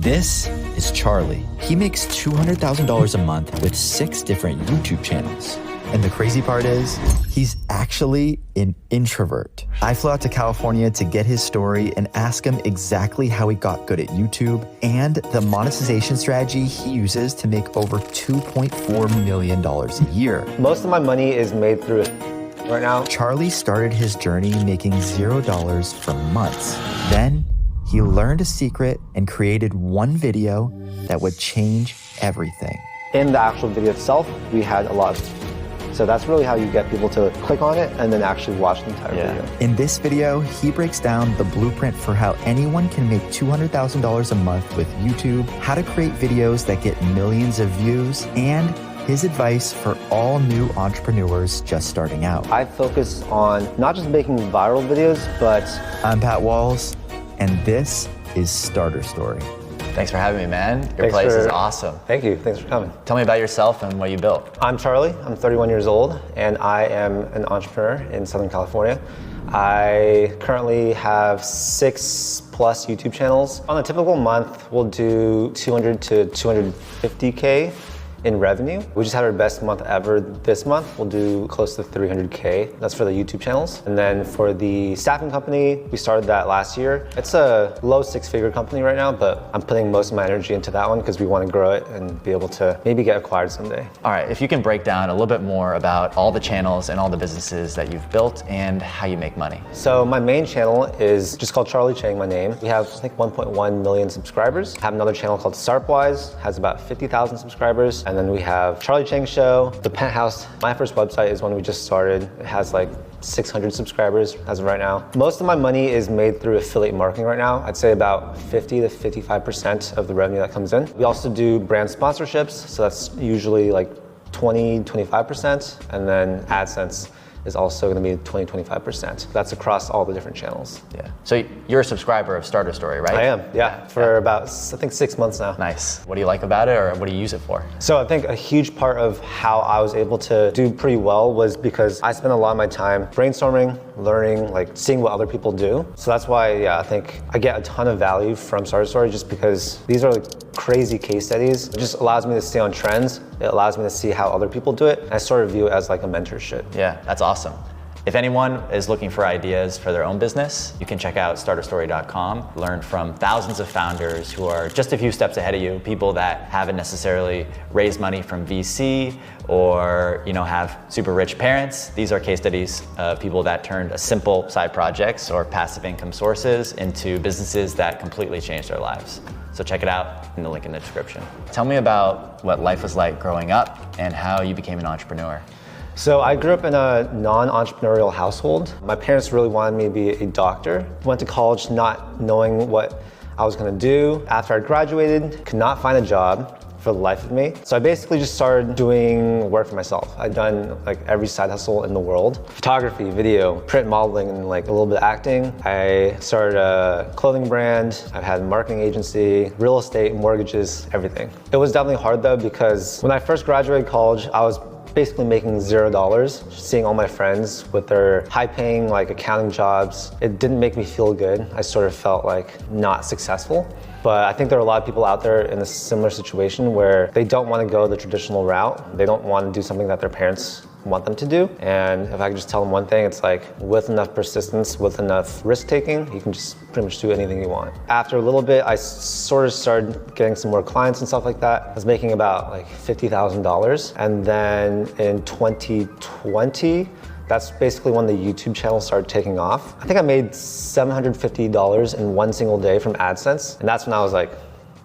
This is Charlie. He makes $200,000 a month with 6 different YouTube channels. And the crazy part is, he's actually an introvert. I flew out to California to get his story and ask him exactly how he got good at YouTube and the monetization strategy he uses to make over $2.4 million a year. Most of my money is made through right now. Charlie started his journey making $0 for months. Then he learned a secret and created one video that would change everything. In the actual video itself, we had a lot of, so that's really how you get people to click on it and then actually watch the entire video. In this video, he breaks down the blueprint for how anyone can make $200,000 a month with YouTube, how to create videos that get millions of views, and his advice for all new entrepreneurs just starting out. I focus on not just making viral videos, but... I'm Pat Walls, and this is Starter Story. Thanks for having me, man. Your place is awesome. Thank you. Thanks for coming. Tell me about yourself and what you built. I'm Charlie. I'm 31 years old, and I am an entrepreneur in Southern California. I currently have 6+ YouTube channels. On a typical month, we'll do 200 to 250K in revenue. We just had our best month ever this month. We'll do close to 300K. That's for the YouTube channels. And then for the staffing company, we started that last year. It's a low 6-figure company right now, but I'm putting most of my energy into that one because we want to grow it and be able to maybe get acquired someday. All right, if you can break down a little bit more about all the channels and all the businesses that you've built and how you make money. So my main channel is just called Charlie Chang, my name. We have, I think, 1.1 million subscribers. I have another channel called Sarpwise, has about 50,000 subscribers. And then we have Charlie Chang Show, The Penthouse. My first website is one we just started. It has like 600 subscribers as of right now. Most of my money is made through affiliate marketing right now. I'd say about 50 to 55% of the revenue that comes in. We also do brand sponsorships, so that's usually like 20, 25%, and then AdSense is also going to be 20-25%. That's across all the different channels. Yeah. So you're a subscriber of Starter Story, right? I am, yeah. For about, I think, 6 months now. Nice. What do you like about it, or what do you use it for? So I think a huge part of how I was able to do pretty well was because I spent a lot of my time brainstorming, learning, like seeing what other people do. So that's why, yeah, I think I get a ton of value from Starter Story just because these are like crazy case studies. It just allows me to stay on trends. It allows me to see how other people do it. And I sort of view it as like a mentorship. Yeah, that's awesome. If anyone is looking for ideas for their own business, you can check out starterstory.com. Learn from thousands of founders who are just a few steps ahead of you, people that haven't necessarily raised money from VC or have super rich parents. These are case studies of people that turned a simple side projects or passive income sources into businesses that completely changed their lives. So check it out in the link in the description. Tell me about what life was like growing up and how you became an entrepreneur. So I grew up in a non-entrepreneurial household. My parents really wanted me to be a doctor. Went to college not knowing what I was gonna do. After I graduated, could not find a job for the life of me. So I basically just started doing work for myself. I'd done like every side hustle in the world. Photography, video, print modeling, and like a little bit of acting. I started a clothing brand. I've had a marketing agency, real estate, mortgages, everything. It was definitely hard though because when I first graduated college, I was basically making $0, seeing all my friends with their high-paying like accounting jobs. It didn't make me feel good. I sort of felt like not successful. But I think there are a lot of people out there in a similar situation where they don't want to go the traditional route. They don't want to do something that their parents want them to do. And if I could just tell them one thing, it's like with enough persistence, with enough risk-taking, you can just pretty much do anything you want. After a little bit, I sort of started getting some more clients and stuff like that. I was making about like $50,000. And then in 2020, that's basically when the YouTube channel started taking off. I think I made $750 in one single day from AdSense. And that's when I was like,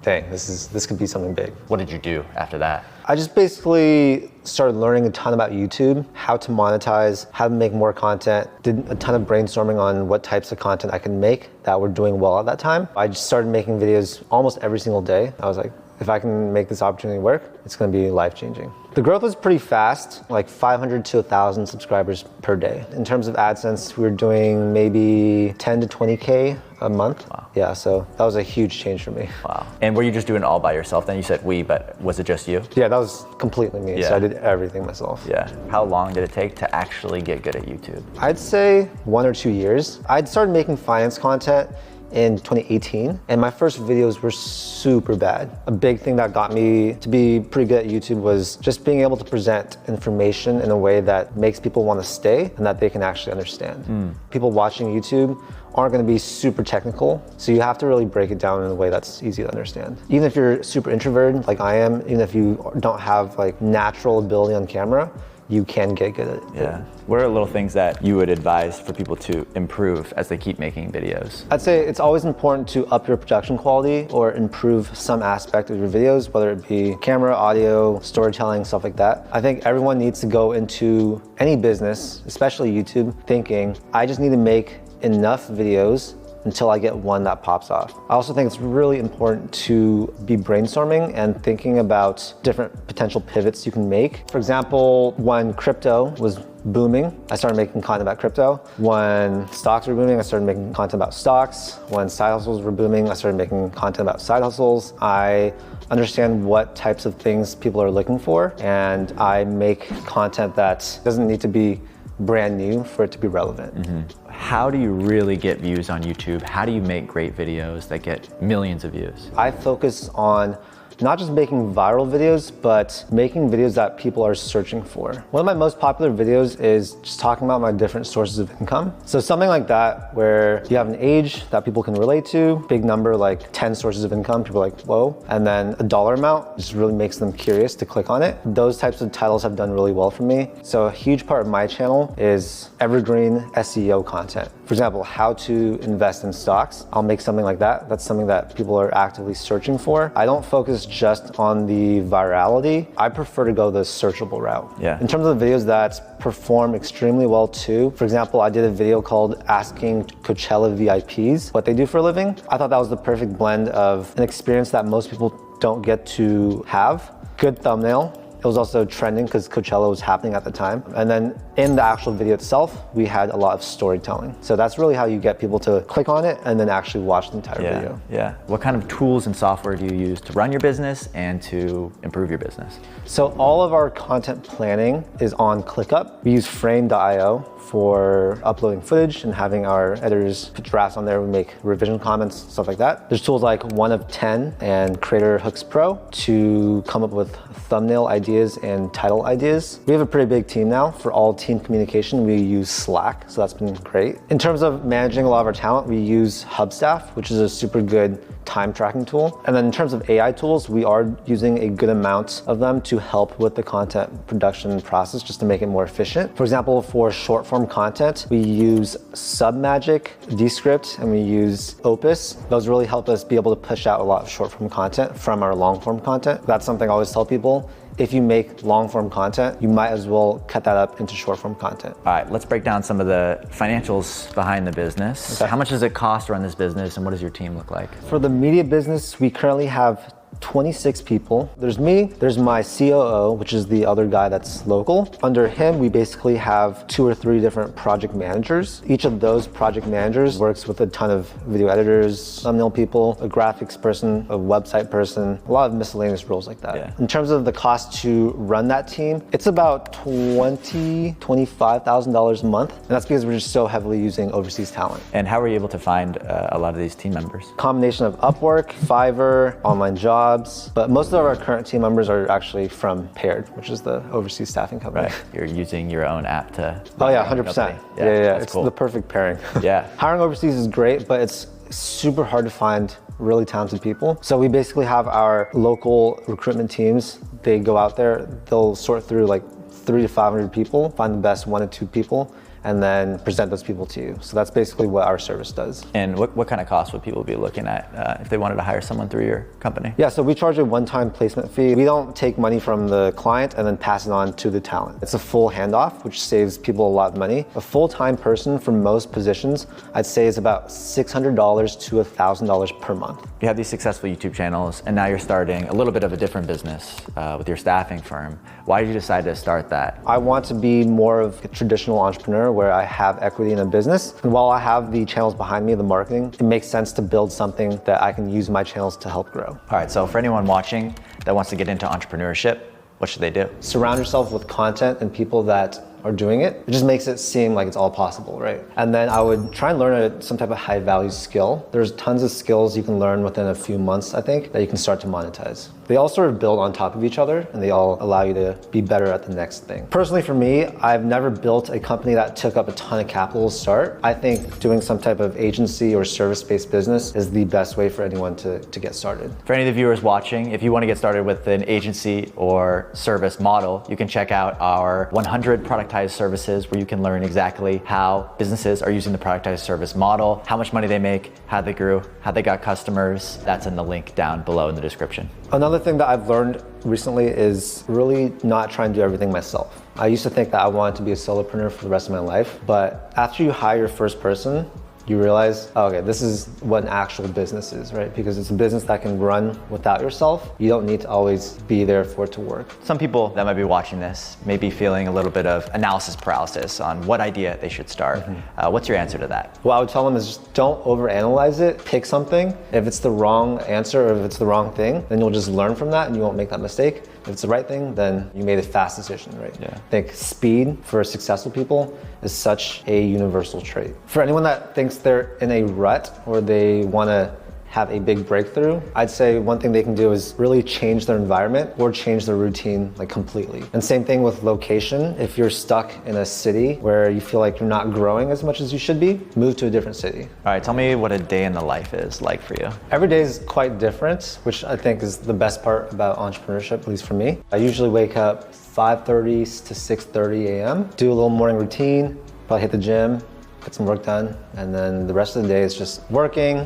dang, this could be something big. What did you do after that? I just basically started learning a ton about YouTube, how to monetize, how to make more content, did a ton of brainstorming on what types of content I can make that were doing well at that time. I just started making videos almost every single day. I was like, if I can make this opportunity work, it's gonna be life-changing. The growth was pretty fast, like 500 to 1,000 subscribers per day. In terms of AdSense, we were doing maybe 10 to 20K a month. Wow. Yeah, so that was a huge change for me. Wow. And were you just doing it all by yourself then? You said we, but was it just you? Yeah, that was completely me. Yeah. So I did everything myself. Yeah. How long did it take to actually get good at YouTube? I'd say 1 or 2 years. I'd started making finance content in 2018, and my first videos were super bad. A big thing that got me to be pretty good at YouTube was just being able to present information in a way that makes people want to stay and that they can actually understand. People watching YouTube aren't going to be super technical, so you have to really break it down in a way that's easy to understand. Even if you're super introverted like I am, even if you don't have like natural ability on camera, you can get good at it. Yeah. What are little things that you would advise for people to improve as they keep making videos? I'd say it's always important to up your production quality or improve some aspect of your videos, whether it be camera, audio, storytelling, stuff like that. I think everyone needs to go into any business, especially YouTube, thinking, I just need to make enough videos until I get one that pops off. I also think it's really important to be brainstorming and thinking about different potential pivots you can make. For example, when crypto was booming, I started making content about crypto. When stocks were booming, I started making content about stocks. When side hustles were booming, I started making content about side hustles. I understand what types of things people are looking for, and I make content that doesn't need to be brand new for it to be relevant. How do you really get views on YouTube? How do you make great videos that get millions of views? I focus on not just making viral videos, but making videos that people are searching for. One of my most popular videos is just talking about my different sources of income. So something like that, where you have an age that people can relate to, big number like 10 sources of income, people are like, whoa, and then a dollar amount just really makes them curious to click on it. Those types of titles have done really well for me. So a huge part of my channel is evergreen SEO content. For example, how to invest in stocks. I'll make something like that. That's something that people are actively searching for. I don't focus just on the virality. I prefer to go the searchable route. Yeah. In terms of the videos that perform extremely well too, for example, I did a video called Asking Coachella VIPs what they do for a living. I thought that was the perfect blend of an experience that most people don't get to have. Good thumbnail. It was also trending because Coachella was happening at the time. And then in the actual video itself, we had a lot of storytelling. So that's really how you get people to click on it and then actually watch the entire video. Yeah. What kind of tools and software do you use to run your business and to improve your business? So all of our content planning is on ClickUp. We use frame.io for uploading footage and having our editors put drafts on there. We make revision comments, stuff like that. There's tools like 1 of 10 and Creator Hooks Pro to come up with thumbnail ideas and title ideas. We have a pretty big team now. For all team communication, we use Slack, so that's been great. In terms of managing a lot of our talent, we use Hubstaff, which is a super good time tracking tool. And then in terms of AI tools, we are using a good amount of them to help with the content production process just to make it more efficient. For example, for short form content, we use Submagic, Descript, and we use Opus. Those really help us be able to push out a lot of short form content from our long form content. That's something I always tell people. If you make long form content, you might as well cut that up into short form content. All right, let's break down some of the financials behind the business. Okay. How much does it cost to run this business and what does your team look like? For the media business, we currently have 26 people. There's me, there's my COO, which is the other guy that's local. Under him, we basically have 2 or 3 different project managers. Each of those project managers works with a ton of video editors, thumbnail people, a graphics person, a website person, a lot of miscellaneous roles like that. Yeah. In terms of the cost to run that team, it's about $25,000 a month. And that's because we're just so heavily using overseas talent. And how were you able to find a lot of these team members? Combination of Upwork, Fiverr, online jobs, but most of our current team members are actually from Paired, which is the overseas staffing company. Right, you're using your own app to... Oh yeah, 100%. Yeah. It's cool. the perfect pairing. Yeah. Hiring overseas is great, but it's super hard to find really talented people. So we basically have our local recruitment teams. They go out there, they'll sort through like 300 to 500 people, find the best 1 to 2 people, and then present those people to you. So that's basically what our service does. And what kind of cost would people be looking at if they wanted to hire someone through your company? Yeah, so we charge a one-time placement fee. We don't take money from the client and then pass it on to the talent. It's a full handoff, which saves people a lot of money. A full-time person for most positions, I'd say is about $600 to $1,000 per month. You have these successful YouTube channels, and now you're starting a little bit of a different business with your staffing firm. Why did you decide to start that? I want to be more of a traditional entrepreneur where I have equity in a business. And while I have the channels behind me, the marketing, it makes sense to build something that I can use my channels to help grow. All right, so for anyone watching that wants to get into entrepreneurship, what should they do? Surround yourself with content and people that are doing it. It just makes it seem like it's all possible, right? And then I would try and learn some type of high value skill. There's tons of skills you can learn within a few months, I think, that you can start to monetize. They all sort of build on top of each other, and they all allow you to be better at the next thing. Personally, for me, I've never built a company that took up a ton of capital to start. I think doing some type of agency or service-based business is the best way for anyone to get started. For any of the viewers watching, if you want to get started with an agency or service model, you can check out our 100 productized services where you can learn exactly how businesses are using the productized service model, how much money they make, how they grew, how they got customers. That's in the link down below in the description. Another thing that I've learned recently is really not trying to do everything myself. I used to think that I wanted to be a solopreneur for the rest of my life, but after you hire your first person, you realize, oh, okay, this is what an actual business is, right? Because it's a business that can run without yourself. You don't need to always be there for it to work. Some people that might be watching this may be feeling a little bit of analysis paralysis on what idea they should start. What's your answer to that? What I would tell them is just don't overanalyze it. Pick something. If it's the wrong answer or if it's the wrong thing, then you'll just learn from that and you won't make that mistake. If it's the right thing, then you made a fast decision, right? Yeah. I think speed for successful people is such a universal trait. For anyone that thinks they're in a rut or they want to have a big breakthrough, I'd say one thing they can do is really change their environment or change their routine like completely. And same thing with location. If you're stuck in a city where you feel like you're not growing as much as you should be, move to a different city. All right, tell me what a day in the life is like for you. Every day is quite different, which I think is the best part about entrepreneurship, at least for me. I usually wake up 5:30 to 6:30 a.m., do a little morning routine, probably hit the gym, get some work done, and then the rest of the day is just working,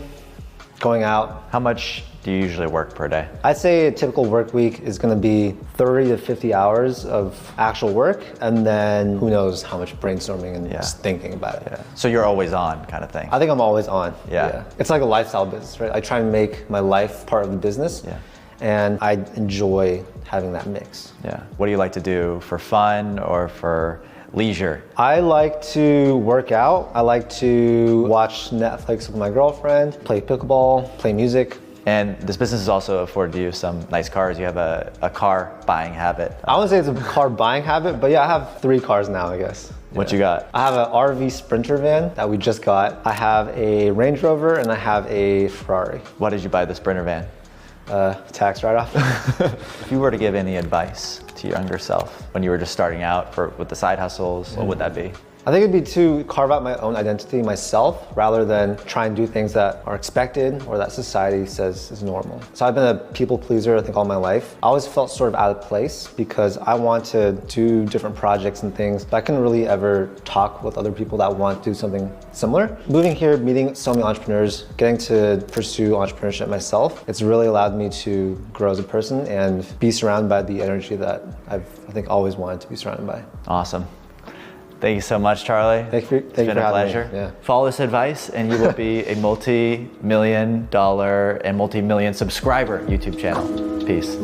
going out. How much do you usually work per day? I'd say a typical work week is gonna be 30 to 50 hours of actual work, and then who knows how much brainstorming and just thinking about it. Yeah. So you're always on kind of thing. I think I'm always on. Yeah. It's like a lifestyle business, right? I try and make my life part of the business, and I enjoy having that mix. Yeah. What do you like to do for fun or for leisure? I like to work out. I like to watch Netflix with my girlfriend, play pickleball, play music. And this business has also afforded you some nice cars. You have a car buying habit. I wouldn't say it's a car buying habit, but yeah, I have 3 cars now, I guess. What you got? I have an RV Sprinter van that we just got. I have a Range Rover and I have a Ferrari. Why did you buy the Sprinter van? Tax write-off. If you were to give any advice to your younger self when you were just starting out with the side hustles, what would that be? I think it'd be to carve out my own identity myself rather than try and do things that are expected or that society says is normal. So I've been a people pleaser, I think, all my life. I always felt sort of out of place because I want to do different projects and things, but I couldn't really ever talk with other people that want to do something similar. Moving here, meeting so many entrepreneurs, getting to pursue entrepreneurship myself, it's really allowed me to grow as a person and be surrounded by the energy that I've, I think, always wanted to be surrounded by. Awesome. Thank you so much, Charlie. Thank you It's been a pleasure. Yeah. Follow this advice and you will be a multi-million dollar and multi-million subscriber YouTube channel. Peace.